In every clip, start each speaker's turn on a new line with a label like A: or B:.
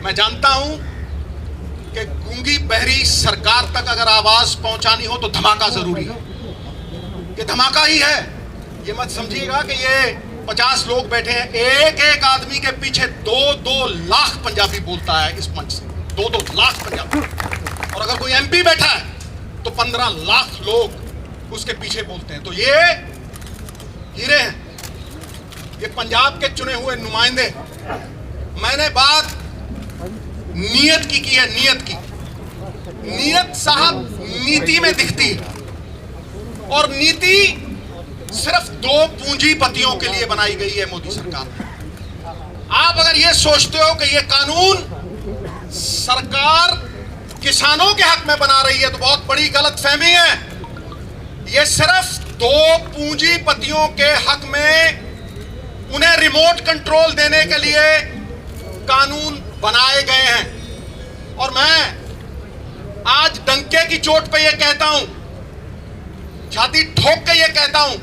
A: मैं जानता हूं कि गूंगी बहरी सरकार तक अगर आवाज पहुंचानी हो तो धमाका जरूरी है। ये धमाका ही है। ये मत समझिएगा कि ये 50 लोग बैठे हैं, एक एक आदमी के पीछे 2-2 लाख पंजाबी बोलता है इस मंच से, 2-2 लाख पंजाबी। और अगर कोई एमपी बैठा है तो 15 लाख लोग उसके पीछे बोलते हैं। तो ये हीरे हैं, ये पंजाब के चुने हुए नुमाइंदे। मैंने बात नीयत की है, नीयत की। नीयत साहब नीति में दिखती है और नीति सिर्फ 2 पूंजीपतियों के लिए बनाई गई है मोदी सरकार में। आप अगर ये सोचते हो कि ये कानून सरकार किसानों के हक में बना रही है तो बहुत बड़ी गलतफहमी है। ये सिर्फ 2 पूंजीपतियों के हक में उन्हें रिमोट कंट्रोल देने के लिए कानून बनाए गए हैं। और मैं आज डंके की चोट पे ये कहता हूं, छाती ठोक के ये कहता हूं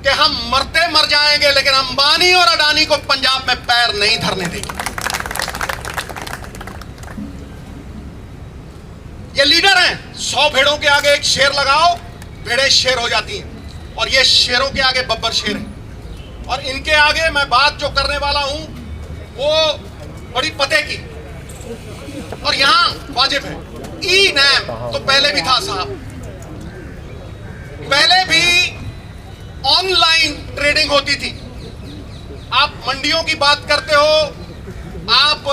A: कि हम मरते मर जाएंगे लेकिन अंबानी और अडानी को पंजाब में पैर नहीं धरने देंगे। ये लीडर हैं, 100 भेड़ों के आगे एक शेर लगाओ, भेड़ें शेर हो जाती हैं। और ये शेरों के आगे बब्बर शेर है। और इनके आगे मैं बात जो करने वाला हूं वो बड़ी पते की और यहां वाजिब है। ई नैम तो पहले भी था साहब, पहले भी ऑनलाइन ट्रेडिंग होती थी। आप मंडियों की बात करते हो, आप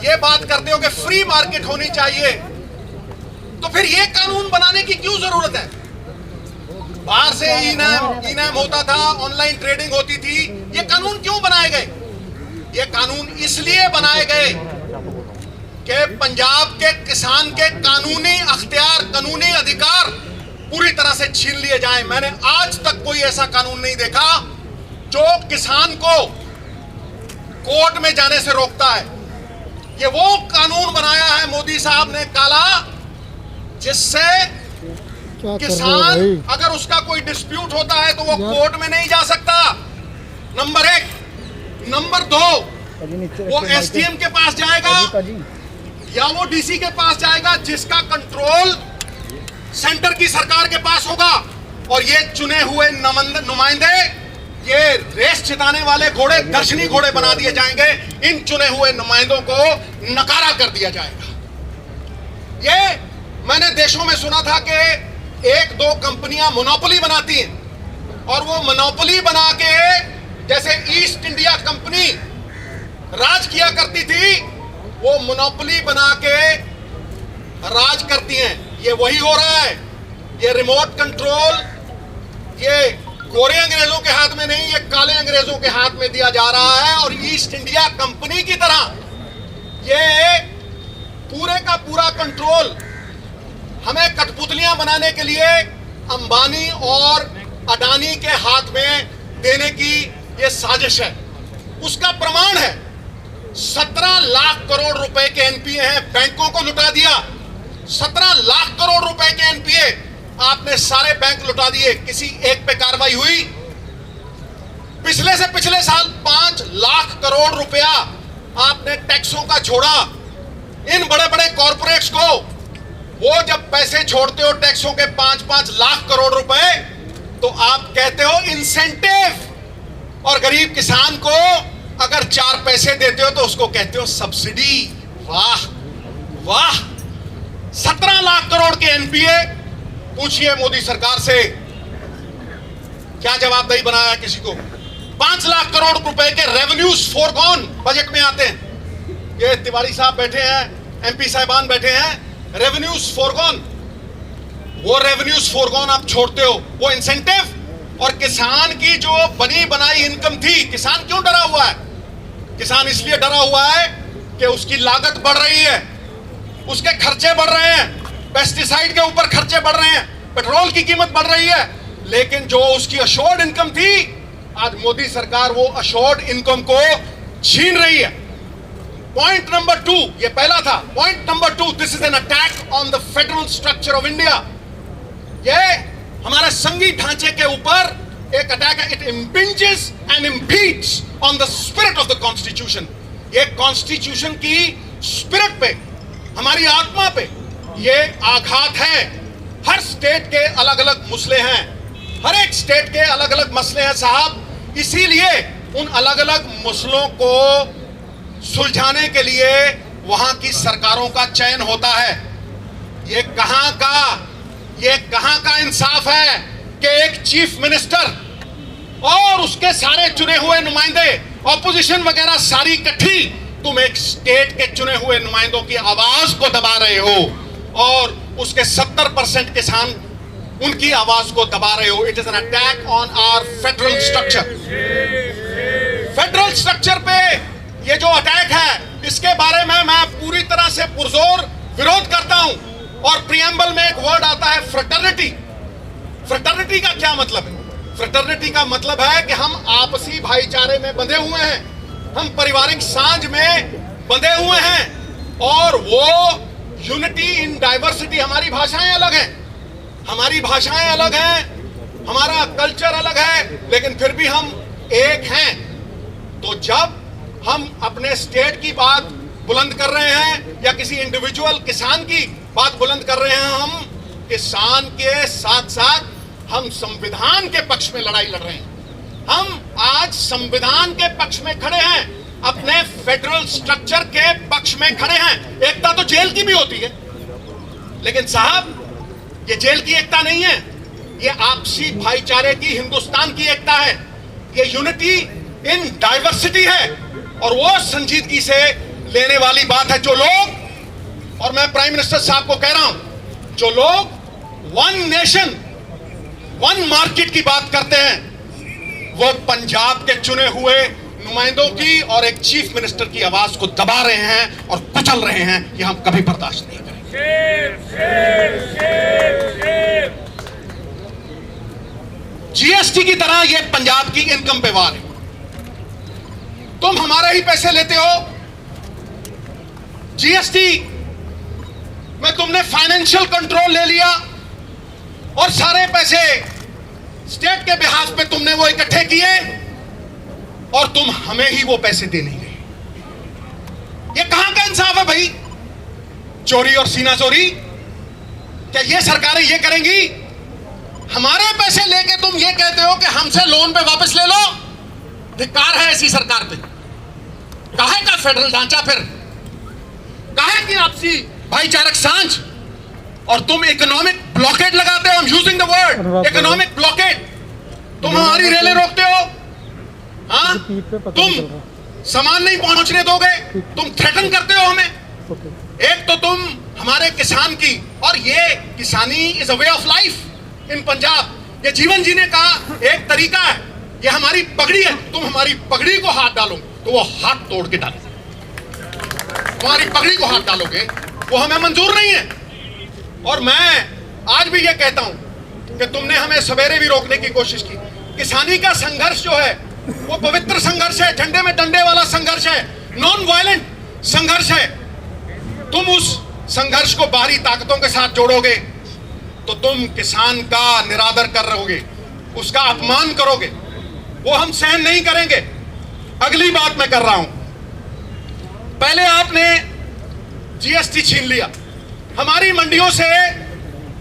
A: ये बात करते हो कि फ्री मार्केट होनी चाहिए, तो फिर ये कानून बनाने की क्यों जरूरत है? बाहर से ई नैम होता था, ऑनलाइन ट्रेडिंग होती थी। ये कानून क्यों बनाए गए? ये कानून इसलिए बनाए गए कि पंजाब के किसान के कानूनी अख्तियार, कानूनी अधिकार पूरी तरह से छीन लिए जाएं। मैंने आज तक कोई ऐसा कानून नहीं देखा जो किसान को कोर्ट में जाने से रोकता है। ये वो कानून बनाया है मोदी साहब ने काला, जिससे किसान अगर उसका कोई डिस्प्यूट होता है तो वो कोर्ट में नहीं जा सकता, नंबर 1। नंबर 2, वो एसडीएम के पास जाएगा या वो डीसी के पास जाएगा, जिसका कंट्रोल सेंटर की सरकार के पास होगा। और ये चुने हुए नुमाइंदे, ये रेस जिताने वाले घोड़े दर्शनी घोड़े बना दिए जाएंगे। इन चुने हुए नुमाइंदों को नकारा कर दिया जाएगा। ये मैंने देशों में सुना था कि 1-2 कंपनियां मोनोपोली बनाती हैं और वो मोनोपोली बना के, जैसे ईस्ट इंडिया कंपनी राज किया करती थी, वो मोनोपोली बना के राज करती हैं। ये वही हो रहा है। ये रिमोट कंट्रोल ये गोरे अंग्रेजों के हाथ में नहीं, ये काले अंग्रेजों के हाथ में दिया जा रहा है। और ईस्ट इंडिया कंपनी की तरह ये पूरे का पूरा कंट्रोल हमें कठपुतलियां बनाने के लिए अंबानी और अडानी के हाथ में देने की ये साजिश है। उसका प्रमाण है, 17 लाख करोड़ रुपए के एनपीए हैं, बैंकों को लुटा दिया। 17 लाख करोड़ रुपए के एनपीए आपने सारे बैंक लुटा दिए, किसी एक पे कार्रवाई हुई? पिछले से पिछले साल 5 लाख करोड़ रुपया आपने टैक्सों का छोड़ा। इन बड़े बड़े कॉर्पोरेट्स को वो जब पैसे छोड़ते हो टैक्सों के 5-5 लाख करोड़ रुपए, तो आप कहते हो इंसेंटिव, और गरीब किसान को अगर 4 पैसे देते हो तो उसको कहते हो सब्सिडी। वाह वाह, 17 लाख करोड़ के एनपीए। पूछिए मोदी सरकार से क्या जवाबदेही बनाया किसी को? 5 लाख करोड़ रुपए के रेवेन्यूज फोरगॉन बजट में आते हैं। ये तिवारी साहब बैठे हैं, एमपी साहिबान बैठे हैं, रेवेन्यूज फोरगॉन। वो रेवेन्यूज फोरगॉन आप छोड़ते हो, वो इंसेंटिव। और किसान की जो बनी बनाई इनकम थी, किसान क्यों डरा हुआ है? किसान इसलिए डरा हुआ है कि उसकी लागत बढ़ रही है, उसके खर्चे बढ़ रहे हैं, पेस्टिसाइड के ऊपर खर्चे बढ़ रहे हैं, पेट्रोल की कीमत बढ़ रही है। लेकिन जो उसकी अशोर्ड इनकम थी, आज मोदी सरकार वो अशोर्ड इनकम को छीन रही है। पॉइंट नंबर 2, ये पहला था। Point number 2, this is an attack on the federal structure of India. ये हमारे संघीय ढांचे के ऊपर एक अटैक है। It impinges and impedes on the spirit of the constitution. ये कॉन्स्टिट्यूशन की स्पिरिट पे, हमारी आत्मा पे ये आघात है। हर स्टेट के अलग अलग मसले हैं, हर एक स्टेट के अलग अलग मसले हैं साहब। इसीलिए उन अलग अलग मसलों को सुलझाने के लिए वहां की सरकारों का चयन होता है। ये कहां का इंसाफ है कि एक चीफ मिनिस्टर और उसके सारे चुने हुए नुमाइंदे, ऑपोजिशन वगैरह सारी इकट्ठी, तुम एक स्टेट के चुने हुए नुमाइंदों की आवाज को दबा रहे हो और उसके 70% किसान उनकी आवाज को दबा रहे हो। It is an attack on our federal structure. Federal structure पे ये जो अटैक है, इसके बारे में मैं पूरी तरह से पुरजोर विरोध करता हूं। और प्रियम्बल में एक वर्ड आता है फ्रेटर्निटी। फ्रेटर्निटी का क्या मतलब है? फ्रेटर्निटी का मतलब है कि हम आपसी भाईचारे में बंधे हुए हैं, हम पारिवारिक साझ में बंधे हुए हैं, और वो यूनिटी इन डाइवर्सिटी। हमारी भाषाएं अलग हैं, हमारा कल्चर अलग है, लेकिन फिर भी हम एक हैं। तो जब हम अपने स्टेट की बात बुलंद कर रहे हैं या किसी इंडिविजुअल किसान की बात बुलंद कर रहे हैं, हम किसान के साथ साथ हम संविधान के पक्ष में लड़ाई लड़ रहे हैं। हम आज संविधान के पक्ष में खड़े हैं, अपने फेडरल स्ट्रक्चर के पक्ष में खड़े हैं। एकता तो जेल की भी होती है, लेकिन साहब ये जेल की एकता नहीं है, ये आपसी भाईचारे की, हिंदुस्तान की एकता है। ये यूनिटी इन डाइवर्सिटी है और वो संजीदगी से लेने वाली बात है। जो लोग, और मैं प्राइम मिनिस्टर साहब को कह रहा हूं, जो लोग वन नेशन वन मार्केट की बात करते हैं, वो पंजाब के चुने हुए नुमाइंदों की और एक चीफ मिनिस्टर की आवाज को दबा रहे हैं और कुचल रहे हैं। ये हम कभी बर्दाश्त नहीं करेंगे। जीएसटी की तरह ये पंजाब की इनकम पे वार है। तुम हमारे ही पैसे लेते हो। जीएसटी में तुमने फाइनेंशियल कंट्रोल ले लिया और सारे पैसे स्टेट के बिहाफ पे तुमने वो इकट्ठे किए और तुम हमें ही वो पैसे दे नहीं गए। ये कहां का इंसाफ है भाई? चोरी और सीना चोरी, क्या ये सरकारें ये करेंगी? हमारे पैसे लेके तुम ये कहते हो कि हमसे लोन पे वापस ले लो। धिक्कार है ऐसी सरकार पे। काहे का फेडरल ढांचा, फिर काहे की आपसी भाईचारक सांझ? और तुम इकोनॉमिक ब्लॉकेड लगाते हो। I am using the word economic blockade. तुम हमारी रेलें रोकते हो, हाँ? तुम सामान नहीं पहुंचने दोगे, तुम थ्रेटन करते हो हमें। एक तो तुम हमारे किसान की, और ये किसानी is a way of life in Punjab. ये जीवन जीने का एक तरीका है, ये हमारी पगड़ी है। तुम हमारी पगड़ी को हाथ डालो तो वो हाथ तोड़ के डालोगे। तुम्हारी पगड़ी को हाथ डालोगे, वो हमें मंजूर नहीं है। और मैं आज भी ये कहता हूं कि तुमने हमें सवेरे भी रोकने की कोशिश की। किसानी का संघर्ष जो है वो पवित्र संघर्ष है, झंडे में डंडे वाला संघर्ष है, नॉन वायलेंट संघर्ष है। तुम उस संघर्ष को बाहरी ताकतों के साथ जोड़ोगे तो तुम किसान का निरादर कर रहोगे, उसका अपमान करोगे, वो हम सहन नहीं करेंगे। अगली बात मैं कर रहा हूं, पहले आपने जीएसटी छीन लिया हमारी मंडियों से।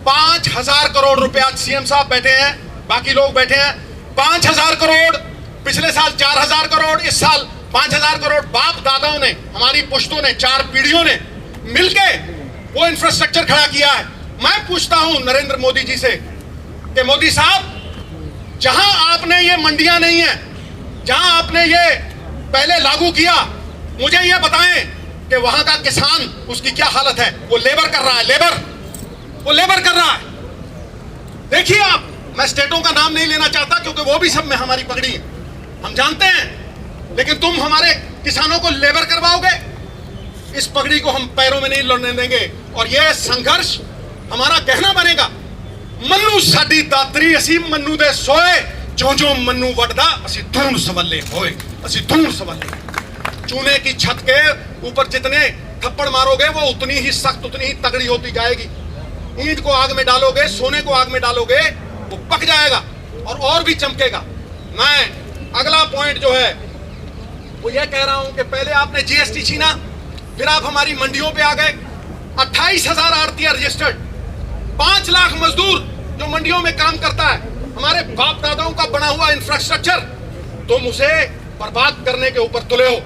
A: 5,000 करोड़ रुपया, सीएम साहब बैठे हैं, बाकी लोग बैठे हैं, 5,000 करोड़, पिछले साल 4,000 करोड़, इस साल 5,000 करोड़। बाप दादाओं ने, हमारी पुश्तों ने, 4 पीढ़ियों ने मिलके वो इंफ्रास्ट्रक्चर खड़ा किया है। मैं पूछता हूं नरेंद्र मोदी जी से कि मोदी साहब, जहां आपने ये मंडियां नहीं है, जहां आपने ये पहले लागू किया, मुझे ये बताएं कि वहां का किसान, उसकी क्या हालत है? वो लेबर कर रहा है, वो लेबर कर रहा है। देखिए आप, मैं स्टेटों का नाम नहीं लेना चाहता क्योंकि वो भी सब में हमारी पगड़ी है, हम जानते हैं, लेकिन तुम हमारे किसानों को लेबर करवाओगे, इस पगड़ी को हम पैरों में नहीं लड़ने देंगे। और यह संघर्ष हमारा कहना बनेगा, मन्नू साडी दातरी असी मन्नू दे सोए, जो जो मन्नू वटदा असी धूण सवल्ले होए, असी धूण सवल्ले। चूने की छत के ऊपर जितने थप्पड़ मारोगे वो उतनी ही सख्त, उतनी ही तगड़ी होती जाएगी। ईंट को आग में डालोगे, सोने को आग में डालोगे, वो पक जाएगा और भी चमकेगा। मैं अगला पॉइंट जो है वो ये कह रहा हूं कि पहले आपने जीएसटी छीना, फिर आप हमारी मंडियों पे आ गए। 28,000 आड़ती रजिस्टर्ड, 5 लाख मजदूर जो मंडियों में काम करता है, हमारे बाप दादाओं का बना हुआ इंफ्रास्ट्रक्चर, तुम उसे बर्बाद करने के ऊपर तुले हो।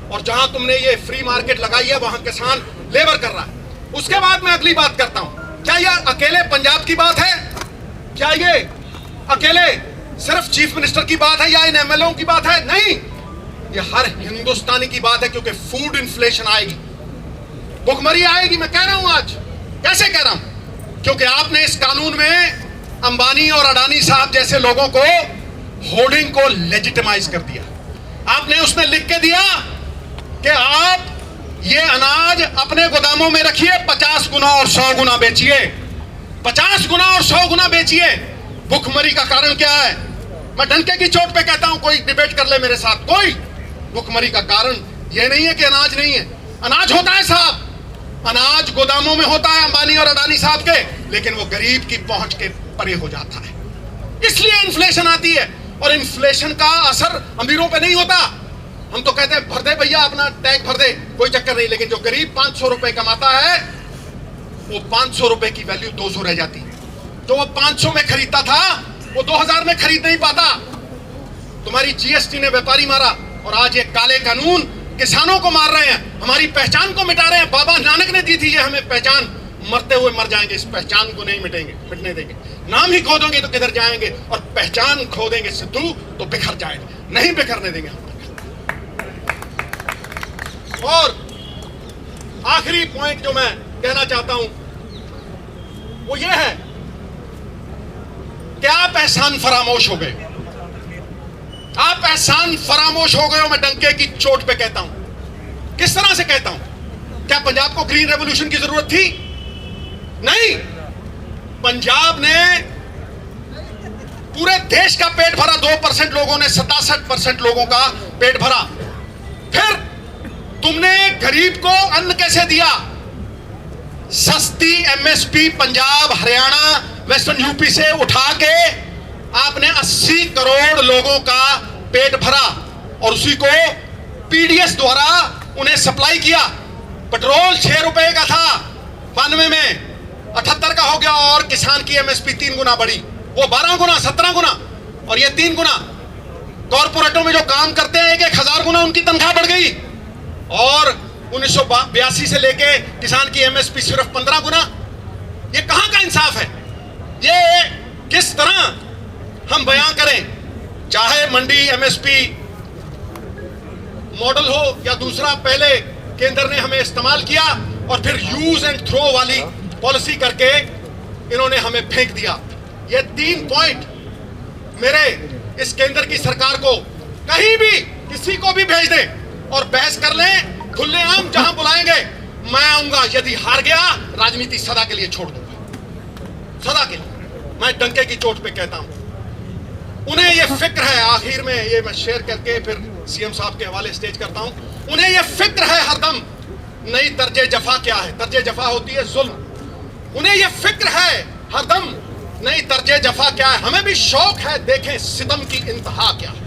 A: और जहां तुमने ये फ्री मार्केट लगाई है वहां किसान लेबर कर रहा है। उसके बाद मैं अगली बात करता हूं, क्या यह अकेले पंजाब की बात है? क्या ये अकेले सिर्फ चीफ मिनिस्टर की बात है या इन एमएलओ की बात है? नहीं, ये हर हिंदुस्तानी की बात है, क्योंकि फूड इन्फ्लेशन आएगी, भुखमरी आएगी। मैं कह रहा हूं आज, कैसे कह रहा हूं? क्योंकि आपने इस कानून में अंबानी और अडानी साहब जैसे लोगों को होर्डिंग को लेजिटिमाइज कर दिया। आपने उसमें लिख के दिया कि आप ये अनाज अपने गोदामों में रखिए, 50 गुना और 100 गुना बेचिए, 50 गुना और 100 गुना बेचिए। भुखमरी का कारण क्या है? मैं डंके की चोट पे कहता हूं, कोई डिबेट कर ले मेरे साथ कोई। भुखमरी का कारण यह नहीं है कि अनाज नहीं है, अनाज होता है साहब, अनाज गोदामों में होता है अंबानी और अडानी साहब के, लेकिन वो गरीब की पहुंच के परे हो जाता है, इसलिए इन्फ्लेशन आती है। और इन्फ्लेशन का असर अमीरों पे नहीं होता। हम तो कहते हैं भर दे भैया अपना टैंक भर दे, कोई चक्कर नहीं, लेकिन जो गरीब 500 रुपए कमाता है, वो 500 रुपए की वैल्यू 200 रह जाती है। जो वो 500 में खरीदता था वो 2000 में खरीद नहीं पाता। तुम्हारी जीएसटी ने व्यापारी मारा, और आज ये काले कानून किसानों को मार रहे हैं, हमारी पहचान को मिटा रहे हैं। बाबा नानक ने दी थी ये हमें पहचान, मरते हुए मर जाएंगे, इस पहचान को नहीं मिटने देंगे। नाम ही खो दोगे तो किधर जाएंगे, और पहचान खो देंगे सिद्धू तो बिखर जाएंगे, नहीं बिखरने देंगे हम। और आखिरी पॉइंट जो मैं कहना चाहता हूं वो ये है कि आप एहसान फरामोश हो गए, आप एहसान फरामोश हो गए हो। मैं डंके की चोट पे कहता हूं। किस तरह से कहता हूं? क्या पंजाब को ग्रीन रेवोल्यूशन की जरूरत थी? नहीं, पंजाब ने पूरे देश का पेट भरा, 2% लोगों ने 67% लोगों का पेट भरा। फिर तुमने गरीब को अन्न कैसे दिया? सस्ती MSP Punjab, Haryana, western UP से उठा के आपने 80 करोड़ लोगों का पेट भरा, और उसी को पीडीएस द्वारा उन्हें सप्लाई किया। पेट्रोल 6 रुपए का था 92 में, 78 का हो गया, और किसान की एमएसपी 3 गुना बढ़ी, वो 12 गुना, 17 गुना, और ये 3 गुना। कॉर्पोरेटों में जो काम करते हैं 1,000 गुना उनकी तनख्वाह बढ़ गई, और 1982 से लेके किसान की एमएसपी सिर्फ 15 गुना। ये कहां का इंसाफ है? ये किस तरह हम बयां करें? चाहे मंडी एमएसपी मॉडल हो या दूसरा, पहले केंद्र ने हमें इस्तेमाल किया और फिर यूज एंड थ्रो वाली पॉलिसी करके इन्होंने हमें फेंक दिया। ये 3 पॉइंट मेरे इस केंद्र की सरकार को कहीं भी किसी को भी भेज दें और बहस कर लें, खुलेआम जहां बुलाएंगे मैं आऊंगा। यदि हार गया राजनीति सदा के लिए छोड़ दूंगा, सदा के लिए। मैं डंके की चोट पे कहता हूं, उन्हें यह फिक्र है, आखिर में ये मैं शेयर करके फिर सीएम साहब के हवाले स्टेज करता हूं, उन्हें यह फिक्र है हरदम नई तर्जे जफा क्या है। तर्जे जफा होती है जुल्म। उन्हें यह फिक्र है हरदम नई तर्जे जफा क्या है। हमें भी शौक है देखें सितम की इंतहा क्या है।